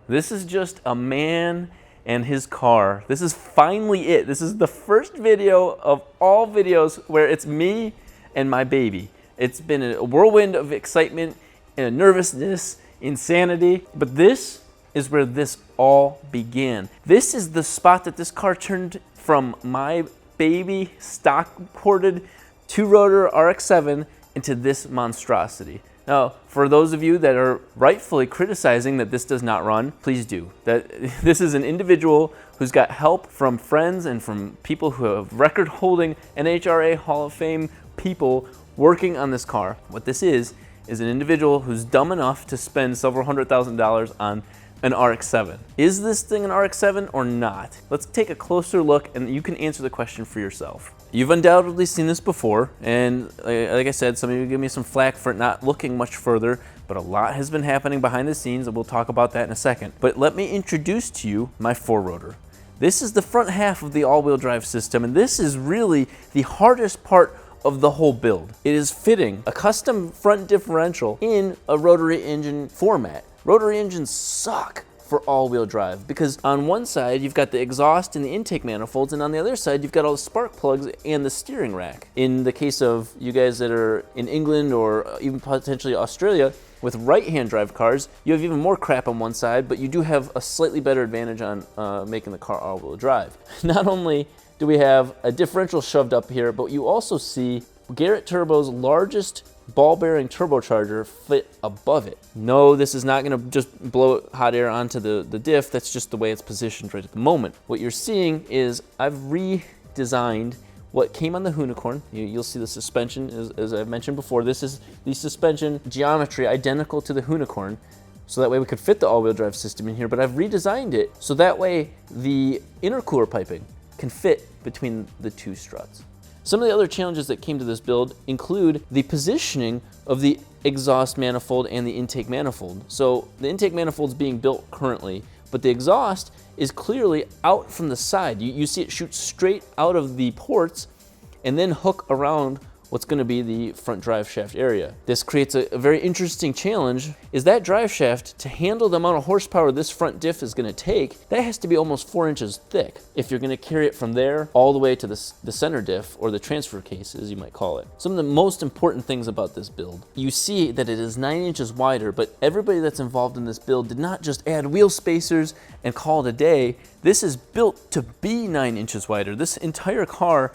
This is just a man and his car. This is finally it. This is the first video of all videos where it's me and my baby. It's been a whirlwind of excitement and nervousness, insanity, but this is where this all began. This is the spot that this car turned from my baby stock ported 2-rotor RX-7 into this monstrosity. Now, for those of you that are rightfully criticizing that this does not run, please do. This is an individual who's got help from friends and from people who have record-holding NHRA Hall of Fame people working on this car. What this is an individual who's dumb enough to spend several $100,000 on an RX-7. Is this thing an RX-7 or not? Let's take a closer look and you can answer the question for yourself. You've undoubtedly seen this before, and like I said, some of you give me some flack for not looking much further, but a lot has been happening behind the scenes, and we'll talk about that in a second. But let me introduce to you my 4-rotor. This is the front half of the all-wheel drive system, and this is really the hardest part of the whole build. It is fitting a custom front differential in a rotary engine format. Rotary engines suck for all-wheel drive because on one side you've got the exhaust and the intake manifolds, and on the other side you've got all the spark plugs and the steering rack. In the case of you guys that are in England or even potentially Australia with right-hand drive cars, you have even more crap on one side, but you do have a slightly better advantage on making the car all-wheel drive. Not only do we have a differential shoved up here, but you also see Garrett Turbo's largest ball bearing turbocharger fit above it. No, this is not going to just blow hot air onto the diff. That's just the way it's positioned right at the moment. What you're seeing is I've redesigned what came on the Unicorn. You'll see the suspension, as I've mentioned before. This is the suspension geometry identical to the Unicorn, so that way we could fit the all-wheel drive system in here, but I've redesigned it so that way the intercooler piping can fit between the two struts. Some of the other challenges that came to this build include the positioning of the exhaust manifold and the intake manifold. So the intake manifold is being built currently, but the exhaust is clearly out from the side. You see it shoot straight out of the ports and then hook around what's going to be the front drive shaft area. This creates a very interesting challenge, is that drive shaft, to handle the amount of horsepower this front diff is going to take, that has to be almost 4 inches thick if you're going to carry it from there all the way to the center diff, or the transfer case as you might call it. Some of the most important things about this build, you see that it is 9 inches wider, but everybody that's involved in this build did not just add wheel spacers and call it a day. This is built to be 9 inches wider. This entire car,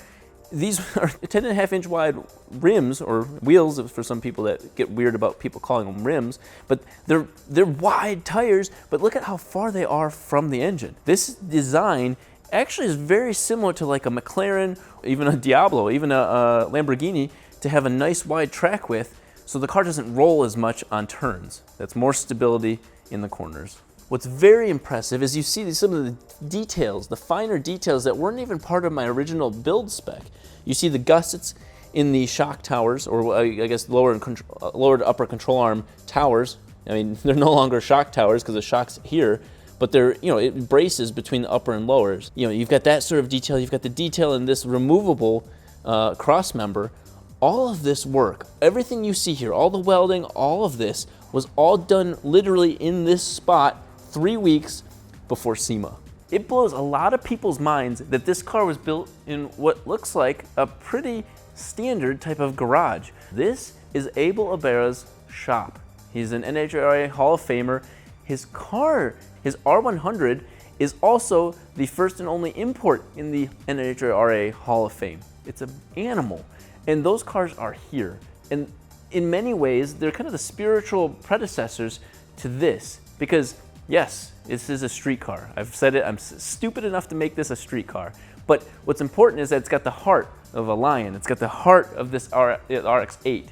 these are 10.5-inch wide rims, or wheels for some people that get weird about people calling them rims, but they're wide tires, but look at how far they are from the engine. This design actually is very similar to like a McLaren, even a Diablo, even a Lamborghini, to have a nice wide track width so the car doesn't roll as much on turns. That's more stability in the corners. What's very impressive is you see some of the details, the finer details that weren't even part of my original build spec. You see the gussets in the shock towers, or I guess lower to upper control arm towers. I mean, they're no longer shock towers because the shock's here, but they're, it braces between the upper and lowers. You've got that sort of detail. You've got the detail in this removable cross member. All of this work, everything you see here, all the welding, all of this was all done literally in this spot 3 weeks before Sema. It blows a lot of people's minds that this car was built in what looks like a pretty standard type of garage. This is Abel Ibarra's shop. He's an NHRA Hall of Famer. His car, his R100, is also the first and only import in the NHRA Hall of Fame. It's an animal, and those cars are here. And in many ways, they're kind of the spiritual predecessors to this, because yes, this is a street car. I've said it, I'm stupid enough to make this a street car. But what's important is that it's got the heart of a lion. It's got the heart of this RX-8.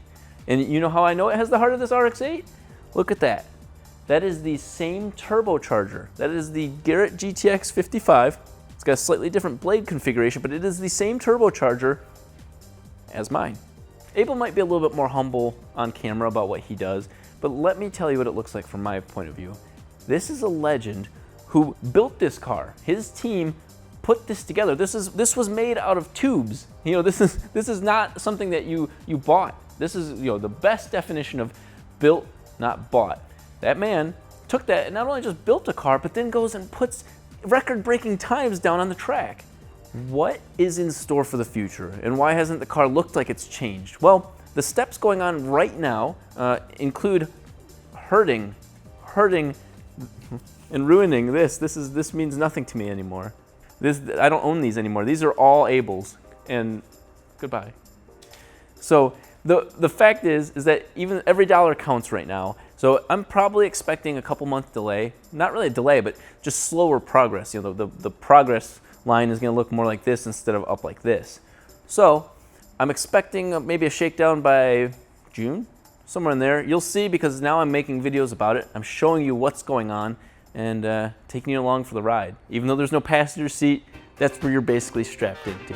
And you know how I know it has the heart of this RX-8? Look at that. That is the same turbocharger. That is the Garrett GTX 55. It's got a slightly different blade configuration, but it is the same turbocharger as mine. Abel might be a little bit more humble on camera about what he does, but let me tell you what it looks like from my point of view. This is a legend who built this car. His team put this together. This was made out of tubes. This is not something that you bought. This is the best definition of built, not bought. That man took that and not only just built a car, but then goes and puts record-breaking times down on the track. What is in store for the future, and why hasn't the car looked like it's changed? Well, the steps going on right now include hurting, and ruining this. This means nothing to me anymore. I don't own these anymore. These are all Abel's, and goodbye. So the fact is that even every dollar counts right now. So I'm probably expecting a couple month delay. Not really a delay, but just slower progress. You know, the progress line is going to look more like this instead of up like this. So I'm expecting maybe a shakedown by June, somewhere in there. You'll see, because now I'm making videos about it. I'm showing you what's going on and taking you along for the ride. Even though there's no passenger seat, that's where you're basically strapped into.